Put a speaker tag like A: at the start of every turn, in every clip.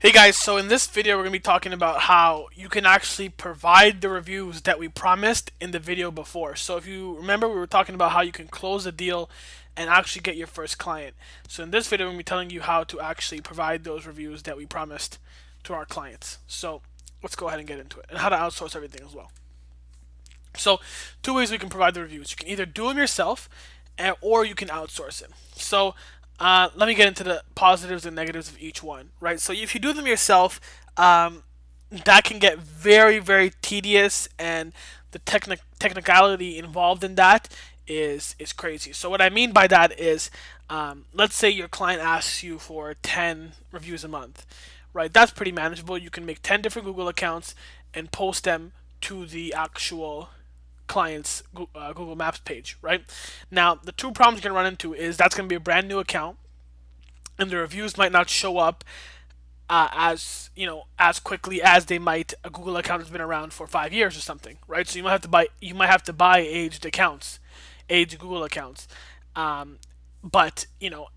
A: Hey guys, so in this video we're going to be talking about how you can actually provide the reviews that we promised in the video before. So if you remember, we were talking about how you can close a deal and actually get your first client. So in this video we're going to be telling you how to actually provide those reviews that we promised to our clients. So let's go ahead and get into it, and how to outsource everything as well. So two ways we can provide the reviews. You can either do them yourself or you can outsource it. So let me get into the positives and negatives of each one, right? So if you do them yourself, that can get very, very tedious, and the technicality involved in that is crazy. So what I mean by that is, let's say your client asks you for 10 reviews a month, right? That's pretty manageable. You can make 10 different Google accounts and post them to the actual client's Google Maps page, right? Now, the two problems you're going to run into is that's going to be a brand new account, and the reviews might not show up as quickly as they might a Google account that's been around for 5 years or something, right? So you might have to buy aged accounts, aged Google accounts. But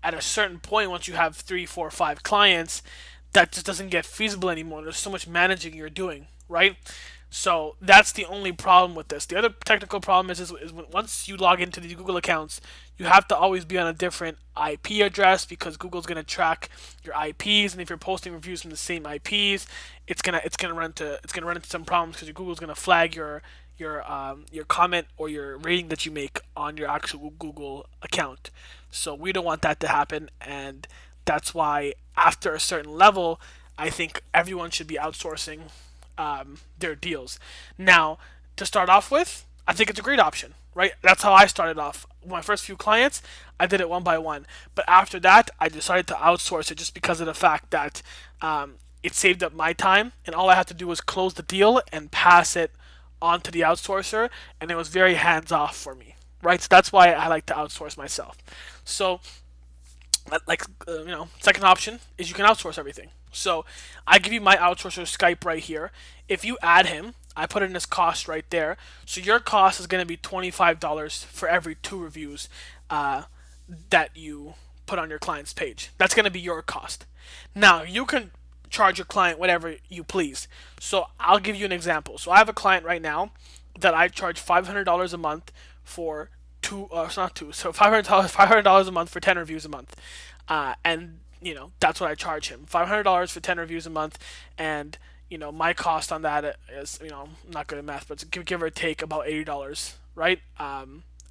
A: at a certain point, once you have 3, 4, 5 clients, that just doesn't get feasible anymore. There's so much managing you're doing, right? So that's the only problem with this. The other technical problem is once you log into the Google accounts, you have to always be on a different IP address because Google's gonna track your IPs, and if you're posting reviews from the same IPs, it's gonna run into some problems because Google's gonna flag your comment or your rating that you make on your actual Google account. So we don't want that to happen, and that's why after a certain level, I think everyone should be outsourcing their deals. Now, to start off with, I think it's a great option, right? That's how I started off. My first few clients, I did it one by one. But after that, I decided to outsource it just because of the fact that it saved up my time, and all I had to do was close the deal and pass it on to the outsourcer, and it was very hands off for me, right? So that's why I like to outsource myself. So second option is you can outsource everything. So I give you my outsourcer Skype right here. If you add him, I put in his cost right there. So your cost is going to be $25 for every 2 reviews that you put on your client's page. That's going to be your cost. Now you can charge your client whatever you please. So I'll give you an example. So I have a client right now that I charge $500 a month for two, it's not two, so $500 a month for 10 reviews a month, and that's what I charge him, $500 for 10 reviews a month, and my cost on that is, I'm not good at math, but give or take about $80, right?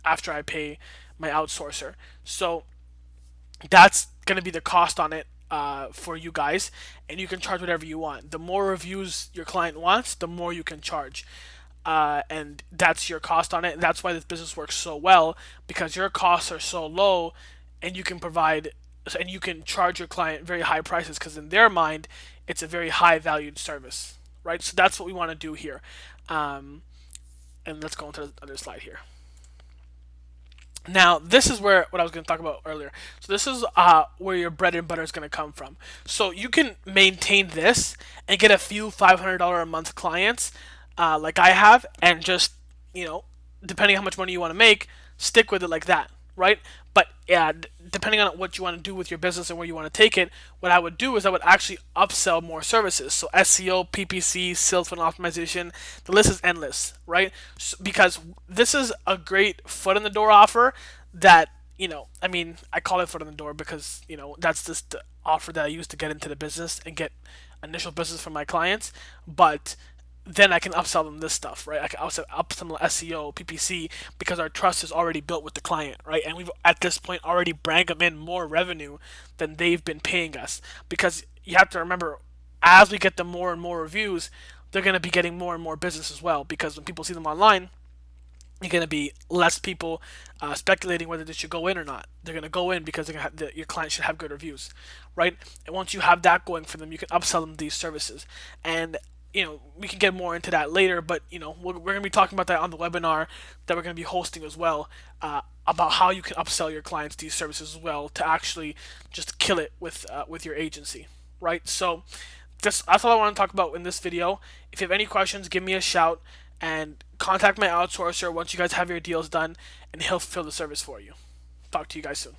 A: After I pay my outsourcer, so that's gonna be the cost on it for you guys, and you can charge whatever you want. The more reviews your client wants, the more you can charge. And that's your cost on it. That's why this business works so well, because your costs are so low, and you can charge your client very high prices because in their mind, it's a very high valued service, right? So that's what we want to do here. And let's go into the other slide here. Now, this is where what I was going to talk about earlier. So this is where your bread and butter is going to come from. So you can maintain this and get a few $500 a month clients, like I have, and just depending on how much money you want to make, stick with it like that, right? But yeah, depending on what you want to do with your business and where you want to take it, what I would do is I would actually upsell more services. So SEO, PPC, sales funnel optimization, the list is endless, right? So, because this is a great foot in the door offer that, I call it foot in the door because, that's just the offer that I use to get into the business and get initial business from my clients. But then I can upsell them this stuff, right? I can also upsell them SEO, PPC, because our trust is already built with the client, right? And we've at this point already bring them in more revenue than they've been paying us. Because you have to remember, as we get them more and more reviews, they're going to be getting more and more business as well. Because when people see them online, you're going to be less people speculating whether they should go in or not. They're going to go in because your client should have good reviews, right? And once you have that going for them, you can upsell them these services. And we can get more into that later, but we're going to be talking about that on the webinar that we're going to be hosting as well, about how you can upsell your clients these services as well to actually just kill it with your agency, right? So that's all I want to talk about in this video. If you have any questions, give me a shout and contact my outsourcer once you guys have your deals done, and he'll fulfill the service for you. Talk to you guys soon.